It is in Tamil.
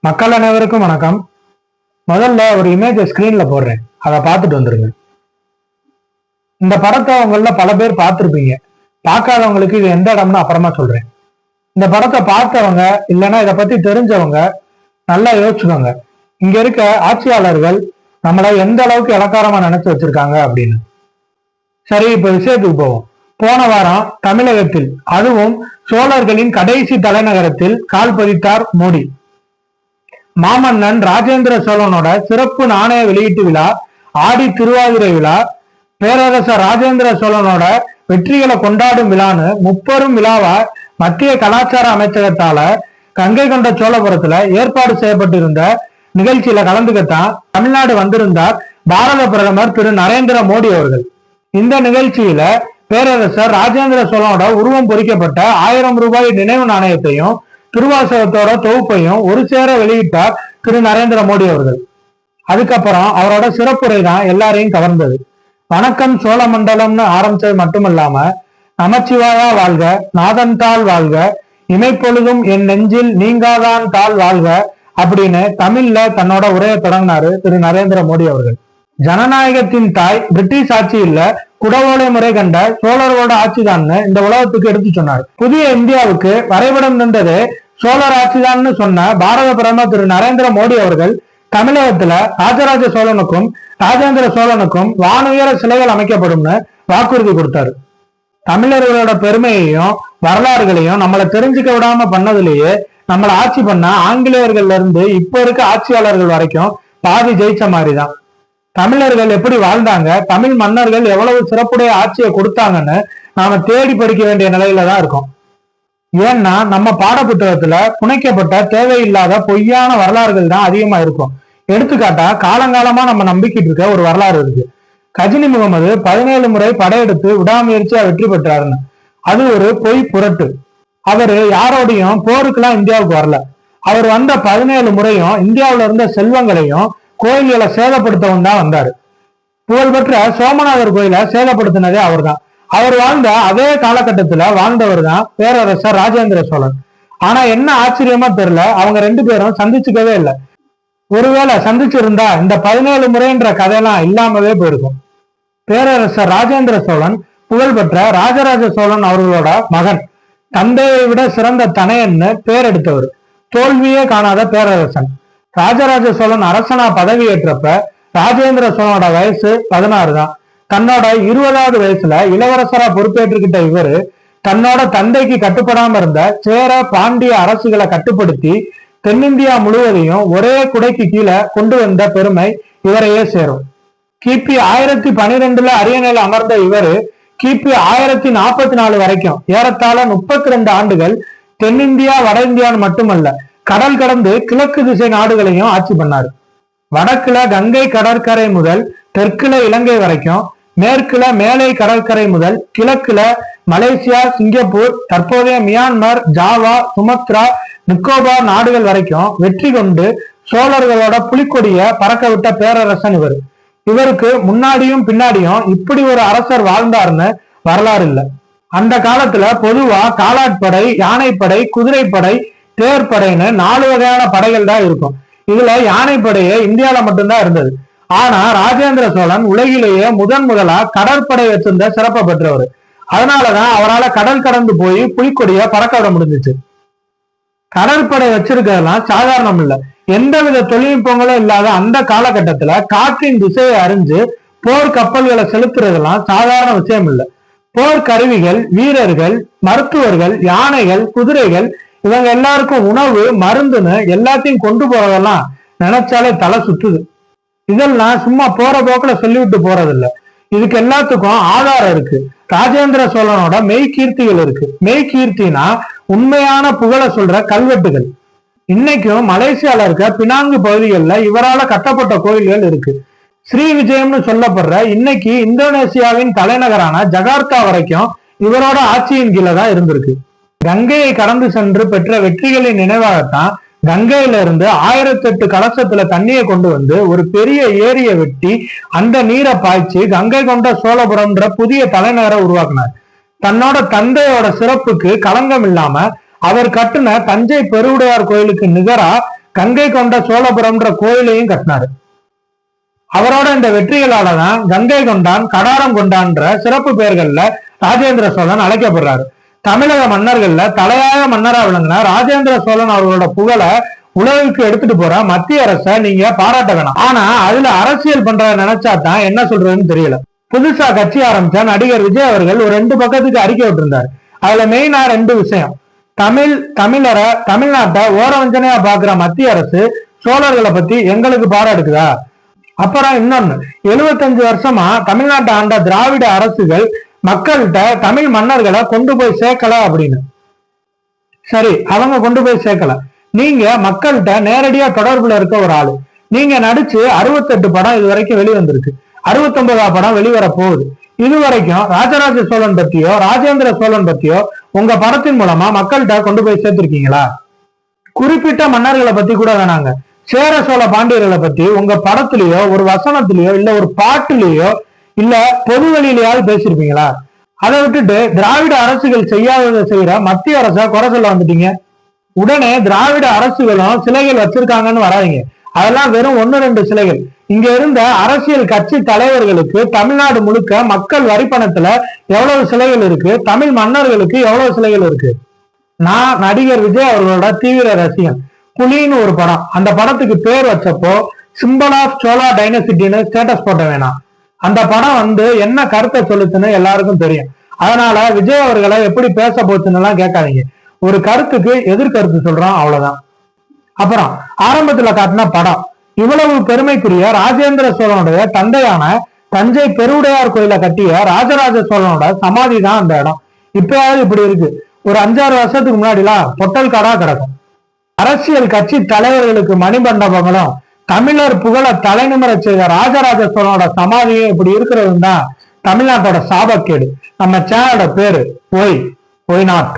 மக்கள் அனைவருக்கும் வணக்கம். முதல்ல ஒரு இமேஜ் ஸ்கிரீன்ல போடுறேன், அதை பார்த்துட்டு வந்துருங்க. இந்த படத்தை அவங்கள பல பேர் பார்த்துருப்பீங்க. பார்க்காதவங்களுக்கு இது எந்த இடம்னு அப்புறமா சொல்றேன். இந்த படத்தை பார்த்தவங்க இல்லைன்னா இதை பத்தி தெரிஞ்சவங்க நல்லா யோசிச்சுக்கோங்க. இங்க இருக்க ஆட்சியாளர்கள் நம்மளை எந்த அளவுக்கு இலக்காரமா நினைச்சு வச்சிருக்காங்க அப்படின்னு. சரி, இப்ப விஷயத்துக்கு போவோம். போன வாரம் தமிழகத்தில், அதுவும் சோழர்களின் கடைசி தலைநகரத்தில் கால் பதித்தார் மோடி. மாமன்னன் ராஜேந்திர சோழனோட சிறப்பு நாணய வெளியீட்டு விழா, ஆடி திருவாதிரை விழா, பேரரசர் ராஜேந்திர சோழனோட வெற்றிகளை கொண்டாடும் விழான்னு முப்பெரும் விழாவா மத்திய கலாச்சார அமைச்சகத்தால கங்கை கொண்ட சோழபுரத்துல ஏற்பாடு செய்யப்பட்டிருந்த நிகழ்ச்சியில கலந்துக்கத்தான் தமிழ்நாடு வந்திருந்தார் பாரத பிரதமர் திரு நரேந்திர மோடி அவர்கள். இந்த நிகழ்ச்சியில பேரரசர் ராஜேந்திர சோழனோட உருவம் பொறிக்கப்பட்ட 1000 ரூபாய் நினைவு நாணயத்தையும் திருவாசகத்தோட தொகுப்பையும் ஒரு சேர வெளியிட்டார் திரு நரேந்திர மோடி அவர்கள். அதுக்கப்புறம் அவரோட சிறப்புரை தான் எல்லாரையும் கவர்ந்தது. வணக்கம் சோழ மண்டலம்னு ஆரம்பிச்சது மட்டுமல்லாம, நமச்சிவாயா வாழ்க, நாதன் தாள் வாழ்க, இமைப்பொழுதும் என் நெஞ்சில் நீங்காதான் தாள் வாழ்க அப்படின்னு தமிழ்ல தன்னோட உரையை தொடங்கினாரு திரு நரேந்திர மோடி அவர்கள். ஜனநாயகத்தின் தாய் பிரிட்டிஷ் ஆட்சி இல்ல, குடவோலை முறை கண்ட சோழரோட ஆட்சிதான்னு இந்த உலகத்துக்கு எடுத்து சொன்னார். புதிய இந்தியாவுக்கு வரைபடம் தந்தது சோழர் ஆட்சிதான்னு சொன்ன பாரத பிரதமர் திரு நரேந்திர மோடி அவர்கள் தமிழகத்துல ராஜராஜ சோழனுக்கும் ராஜேந்திர சோழனுக்கும் வானுயர சிலைகள் அமைக்கப்படும்னு வாக்குறுதி கொடுத்தாரு. தமிழர்களோட பெருமையையும் வரலாறுகளையும் நம்மளை தெரிஞ்சுக்க விடாம பண்ணதுலயே நம்மளை ஆட்சி பண்ண ஆங்கிலேயர்கள்ல இருந்து இப்ப இருக்க ஆட்சியாளர்கள் வரைக்கும் பாதி ஜெயிச்ச மாதிரிதான். தமிழர்கள் எப்படி வாழ்ந்தாங்க, தமிழ் மன்னர்கள் எவ்வளவு சிறப்புடைய ஆட்சியை கொடுத்தாங்கன்னு நாம தேடி படிக்க வேண்டிய நிலையில தான் இருக்கோம். ஏன்னா நம்ம பாட புத்தகத்துல புனைக்கப்பட்ட தேவையில்லாத பொய்யான வரலாறுகள் தான் அதிகமா இருக்கும். எடுத்துக்காட்டா காலங்காலமா நம்ம நம்பிக்கிட்டு இருக்க ஒரு வரலாறு இருக்கு. கஜினி முகமது 17 முறை படையெடுத்து விடாமுயற்சியா வெற்றி பெற்றாருன்னு. அது ஒரு பொய் புரட்டு. அவரு யாரோடையும் போருக்கெல்லாம் இந்தியாவுக்கு வரல. அவர் வந்த 17 முறையும் இந்தியாவில இருந்த செல்வங்களையும் கோயில்களை சேதப்படுத்தவும் தான் வந்தாரு. புகழ்பெற்ற சோமநாதர் கோயிலை சேதப்படுத்தினதே அவர் தான். அவர் வாழ்ந்த அதே காலகட்டத்துல வாழ்ந்தவர் தான் பேரரசர் ராஜேந்திர சோழன். ஆனா என்ன ஆச்சரியமா தெரியல, அவங்க 2 பேரும் சந்திச்சுக்கவே இல்லை. ஒருவேளை சந்திச்சிருந்தா இந்த 17 முறைன்ற கதையெல்லாம் இல்லாமவே போயிருக்கும். பேரரசர் ராஜேந்திர சோழன் புகழ்பெற்ற ராஜராஜ சோழன் அவர்களோட மகன். தந்தையை விட சிறந்த தனையன்னு பேர் எடுத்தவர். தோல்வியே காணாத பேரரசன். ராஜராஜ சோழன் அரசனா பதவியேற்றப்ப ராஜேந்திர சோழனோட வயசு 16 தான். தன்னோட 20வது வயசுல இளவரசரா பொறுப்பேற்றுக்கிட்ட இவரு தன்னோட தந்தைக்கு கட்டுப்படாம இருந்த சேர பாண்டிய அரசுகளை கட்டுப்படுத்தி தென்னிந்தியா முழுவதையும் ஒரே குடைக்கு கீழே கொண்டு வந்த பெருமை இவரையே சேரும். கிபி 1012 அரியணையில அமர்ந்த இவரு கிபி 1044 வரைக்கும் ஏறத்தாழ 32 ஆண்டுகள் தென்னிந்தியா வட இந்தியான்னு மட்டுமல்ல, கடல் கடந்து கிழக்கு திசை நாடுகளையும் ஆட்சி பண்ணாரு. வடக்குல கங்கை கடற்கரை முதல் தெற்குல இலங்கை வரைக்கும், மேற்குல மேலை கடற்கரை முதல் கிழக்குல மலேசியா, சிங்கப்பூர், தற்போதைய மியான்மர், ஜாவா, சுமத்ரா, நிக்கோபார் நாடுகள் வரைக்கும் வெற்றி கொண்டு சோழர்களோட புலிக்கொடிய பறக்க விட்ட பேரரசன் இவர். இவருக்கு முன்னாடியும் பின்னாடியும் இப்படி ஒரு அரசர் வாழ்ந்தார்னு வரலாறு இல்லை. அந்த காலத்துல பொதுவா காலாட்படை, யானைப்படை, குதிரைப்படை, தேர்ப்படைன்னு 4 வகையான படைகள் தான் இருக்கும். இதுல யானைப்படையே இந்தியாவில மட்டும்தான் இருந்தது. ஆனா ராஜேந்திர சோழன் உலகிலேயே முதலா கடற்படை வச்சிருந்த சிறப்பை பெற்றவர். அதனாலதான் அவரால் கடல் கடந்து போய் புலிக்கொடிய பறக்க விட முடிஞ்சிச்சு. கடற்படை வச்சிருக்கிறதுலாம் சாதாரணம் இல்ல. எந்தவித தொழில்நுட்பங்களும் இல்லாத அந்த காலகட்டத்துல காற்றின் திசையை அறிஞ்சு போர் கப்பல்களை செலுத்துறதெல்லாம் சாதாரண விஷயம் இல்லை. போர் கருவிகள், வீரர்கள், மருத்துவர்கள், யானைகள், குதிரைகள், இவங்க எல்லாருக்கும் உணவு, மருந்துன்னு எல்லாத்தையும் கொண்டு போறதெல்லாம் நினைச்சாலே தலை சுத்துது. இதெல்லாம் சும்மா போற போக்குல சொல்லிவிட்டு போறதில்ல. இதுக்கு எல்லாத்துக்கும் ஆதாரம் இருக்கு. ராஜேந்திர சோழனோட மெய்கீர்த்திகள் இருக்கு. மெய்கீர்த்தினா உண்மையான புகழை சொல்ற கல்வெட்டுகள். இன்னைக்கும் மலேசியால இருக்க பினாங்கு பகுதிகளில் இவரால கட்டப்பட்ட கோயில்கள் இருக்கு. ஸ்ரீ விஜயம்னு சொல்லப்படுற இன்னைக்கு இந்தோனேசியாவின் தலைநகரான ஜகார்த்தா வரைக்கும் இவரோட ஆட்சியின் கீழே தான் இருந்திருக்கு. கங்கையை கடந்து சென்று பெற்ற வெற்றிகளின் நினைவாகத்தான் கங்கையில இருந்து 1008 கலசத்துல தண்ணியை கொண்டு வந்து ஒரு பெரிய ஏரியை வெட்டி அந்த நீரை பாய்ச்சி கங்கை கொண்ட சோழபுரம்ன்ற புதிய தலைநகரை உருவாக்குனார். தன்னோட தந்தையோட சிறப்புக்கு களங்கம் இல்லாம அவர் கட்டுன தஞ்சை பெருவுடையார் கோயிலுக்கு நிகரா கங்கை கொண்ட சோழபுரம்ன்ற கோயிலையும் கட்டினாரு. அவரோட இந்த வெற்றிகளால தான் கங்கை கொண்டான், கடாரம் கொண்டான்ற சிறப்பு பெயர்கள்ல ராஜேந்திர சோழன் அழைக்கப்படுறாரு. தமிழக மன்னர்கள்ல தலையாய மன்னரா விளங்கின ராஜேந்திர சோழன் அவர்களோட புகழை உலகுக்கு எடுத்துட்டு போற மத்திய அரசை நீங்க பாராட்ட வேணாம். ஆனா அதுல அரசியல் பண்றத நினைச்சா தான் என்ன சொல்றதுன்னு தெரியல. புதுசா கட்சி ஆரம்பிச்ச நடிகர் விஜய் அவர்கள் ஒரு 2 பக்கத்துக்கு அறிக்கை விட்டுருந்தாரு. அதுல மெயினா 2 விஷயம். தமிழ்நாட்டை ஓரவஞ்சனையா பாக்குற மத்திய அரசு சோழர்களை பத்தி எங்களுக்கு பாடம் எடுக்குதா? அப்புறம் இன்னொன்னு, 75 வருஷமா தமிழ்நாட்டை ஆண்ட திராவிட அரசுகள் மக்கள்கிட்ட தமிழ் மன்னர்களை கொண்டு போய் சேர்க்கல அப்படின்னு. சரி, அவங்க கொண்டு போய் சேர்க்கல. நீங்க மக்கள்கிட்ட நேரடியா தொடர்புல இருக்க ஒரு ஆளு. நீங்க நடிச்சு 68 படம் இது வரைக்கும் வெளிவந்திருக்கு. 69ஆம் படம் வெளிவர போகுது. இதுவரைக்கும் ராஜராஜ சோழன் பத்தியோ ராஜேந்திர சோழன் பத்தியோ உங்க படத்தின் மூலமா மக்கள்கிட்ட கொண்டு போய் சேர்த்திருக்கீங்களா? குறிப்பிட்ட மன்னர்களை பத்தி கூட வேணாங்க, சேர சோழ பாண்டியர்களை பத்தி உங்க படத்திலேயோ ஒரு வசனத்திலேயோ இல்ல ஒரு பாட்டுலயோ இல்ல பொது வெளியிலேயாவது பேசியிருப்பீங்களா? அதை விட்டுட்டு திராவிட அரசுகள் செய்யாததை செய்யற மத்திய அரசை குறை சொல்ல வந்துட்டீங்க. உடனே திராவிட அரசுகளும் சிலைகள் வச்சிருக்காங்கன்னு வராதிங்க. அதெல்லாம் வெறும் 1-2 சிலைகள். இங்க இருந்த அரசியல் கட்சி தலைவர்களுக்கு தமிழ்நாடு முழுக்க மக்கள் வரிப்பணத்துல எவ்வளவு சிலைகள் இருக்கு, தமிழ் மன்னர்களுக்கு எவ்வளவு சிலைகள் இருக்கு. நான் நடிகர் விஜய் அவர்களோட தீவிர ரசிகன். புலின்னு ஒரு படம், அந்த படத்துக்கு பேர் வச்சப்போ சிம்பிள் ஆஃப் சோழா டைனசிட்டின்னு ஸ்டேட்டஸ் போட்ட வேணாம். அந்த படம் என்ன கருத்தை சொல்லுச்சுன்னு எல்லாருக்கும் தெரியும். அதனால விஜய் அவர்களை எப்படி பேச போச்சுன்னு எல்லாம் கேட்காதீங்க. ஒரு கருத்துக்கு எதிர்கருத்து சொல்றோம், அவ்வளவுதான். அப்புறம் ஆரம்பத்துல காட்டின படம் இவ்வளவு பெருமைக்குரிய ராஜேந்திர சோழனுடைய தந்தையான தஞ்சை பெருவுடையார் கோயில கட்டிய ராஜராஜ சோழனோட சமாதி தான் அந்த இடம். இப்பயாவது இப்படி இருக்கு. ஒரு 5-6 வருஷத்துக்கு முன்னாடிலாம் பொட்டல் காடா கிடக்கும். அரசியல் கட்சி தலைவர்களுக்கு மணிமண்டபங்களும் தமிழர் புகழ தலைநிமிர செய்த ராஜராஜ சோழனோட சமாதியும் இப்படி இருக்கிறது தான் தமிழ்நாட்டோட சாபக்கேடு. நம்ம சேனலோட பேரு ஒய் நாட்.